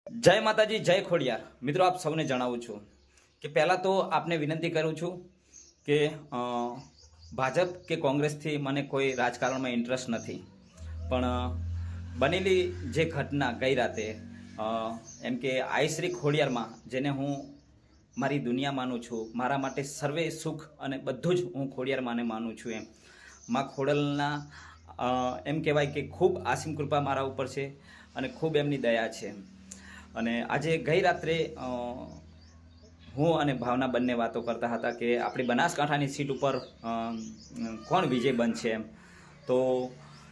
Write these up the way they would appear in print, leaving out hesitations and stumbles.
જય માતાજી, જય ખોડિયાર. મિત્રો, આપ સૌને જણાવું છું કે પહેલાં તો આપને વિનંતી કરું છું કે ભાજપ કે કોંગ્રેસથી મને કોઈ રાજકારણમાં ઇન્ટરેસ્ટ નથી, પણ બનેલી જે ઘટના ગઈ રાતે, એમ કે આઈશ્રી ખોડિયારમાં, જેને હું મારી દુનિયા માનું છું, મારા માટે સર્વે સુખ અને બધું જ હું ખોડિયાર માને માનું છું. એમ માં ખોડલના એમ કહેવાય કે ખૂબ આસીમ કૃપા મારા ઉપર છે અને ખૂબ એમની દયા છે. અને આજે ગઈ રાત્રે હું અને ભાવના બંને વાતો કરતા હતા કે આપણી બનાસકાંઠાની સીટ ઉપર કોણ વિજય બનશે એમ. તો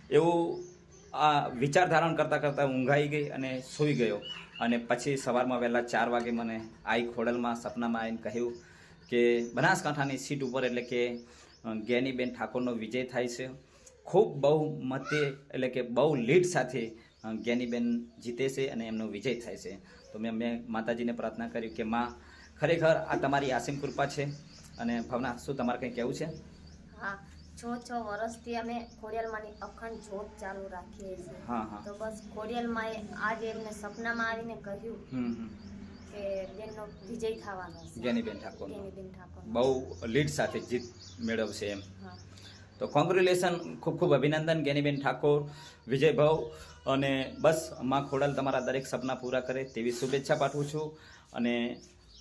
એવું આ વિચાર ધારણ કરતાં કરતાં ઊંઘાઈ ગઈ અને સૂઈ ગયો. અને પછી સવારમાં વહેલા 4 વાગે મને આઈ ખોડલમાં સપનામાં આવીને કહ્યું કે બનાસકાંઠાની સીટ ઉપર એટલે કે જ્ઞાનીબેન ઠાકોરનો વિજય થાય છે. ખૂબ બહુ મતે એટલે કે બહુ લીડ સાથે જ્ઞાનીબેન જીતે છે અને એમનો વિજય થાય છે. તો મેં માતાજીને પ્રાર્થના કરી કે માં, ખરેખર આ તમારી આસીમ કૃપા છે. અને ભાવના, શું તમારે કંઈ કહેવું છે? હા, 6 વર્ષથી અમે ખોડિયાલમાંની અખંડ જ્યોત ચાલુ રાખીએ છીએ. હા. તો બસ ખોડિયાલમાં આજે એમને સપનામાં આવીને કહ્યું કે બેનનો વિજય થવાનો છે. જ્ઞાનીબેન ઠાકોર જ્ઞાનીબેન ઠાકોર બહુ લીડ સાથે જીત મેળવશે એમ. હા. તો કોંગ્રેચ્યુલેશન, ખૂબ ખૂબ અભિનંદન જ્ઞાનીબેન ઠાકોર, વિજયભાવ. અને બસ માં ખોડલ તમારા દરેક સપના પૂરા કરે તેવી શુભેચ્છા પાઠવું છું. અને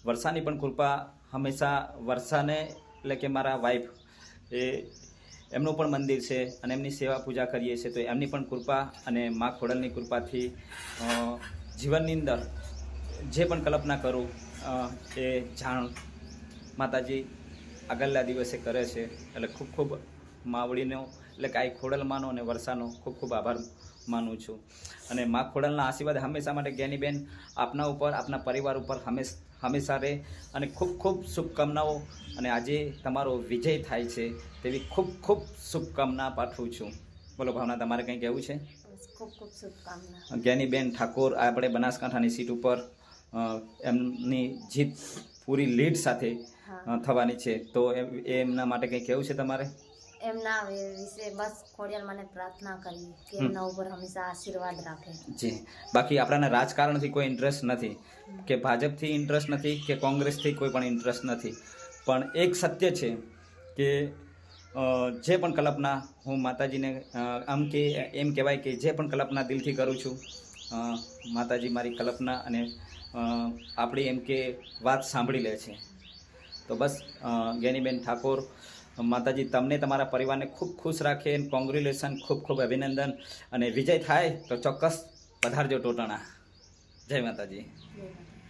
વર્ષાની પણ કૃપા હંમેશા, વર્ષાને એટલે કે મારા વાઈફ, એમનું પણ મંદિર છે અને એમની સેવા પૂજા કરીએ છીએ, તો એમની પણ કૃપા અને માં ખોડલની કૃપાથી જીવનની અંદર જે પણ કલ્પના કરું એ જાણ માતાજી આગળના દિવસે કરે છે. એટલે ખૂબ ખૂબ માવડીનો એટલે કે આ ખોડલમાંનો અને વર્ષાનો ખૂબ ખૂબ આભાર માનું છું. અને મા ખોડલના આશીર્વાદ હંમેશા માટે જ્ઞાનીબેન આપના ઉપર, આપના પરિવાર ઉપર હંમેશા રહે. અને ખૂબ ખૂબ શુભકામનાઓ. અને આજે તમારો વિજય થાય છે તેવી ખૂબ ખૂબ શુભકામના પાઠવું છું. બોલો ભાવના, તમારે કંઈ કહેવું છે? બસ ખૂબ ખૂબ શુભકામના. જ્ઞાનીબેન ઠાકોર આપણે બનાસકાંઠાની સીટ ઉપર એમની જીત પૂરી લીડ સાથે થવાની છે, તો એમના માટે કંઈ કહેવું છે તમારે? એમના વિશે બસ ખોડિયાલમાંને પ્રાર્થના કરી કે એમના ઉપર હંમેશા આશીર્વાદ રાખે. જી, બાકી આપણાને રાજકારણથી કોઈ ઇન્ટરેસ્ટ નથી, કે ભાજપથી ઇન્ટરેસ્ટ નથી, કે કોંગ્રેસથી કોઈ પણ ઇન્ટરેસ્ટ નથી. પણ એક સત્ય છે કે જે પણ કલ્પના હું માતાજીને એમ કહેવાય કે જે પણ કલ્પના દિલથી કરું છું, માતાજી મારી કલ્પના અને આપણી એમ કે વાત સાંભળી લે છે. તો બસ જ્ઞાનીબેન ઠાકોર, માતાજી તમને, તમારા પરિવારને ખૂબ ખુશ રાખે. કોંગ્રેચ્યુલેશન, ખૂબ ખૂબ અભિનંદન. અને વિજય થાય તો ચોક્કસ પધારજો ટોટાણા. જય માતાજી. જય માતા.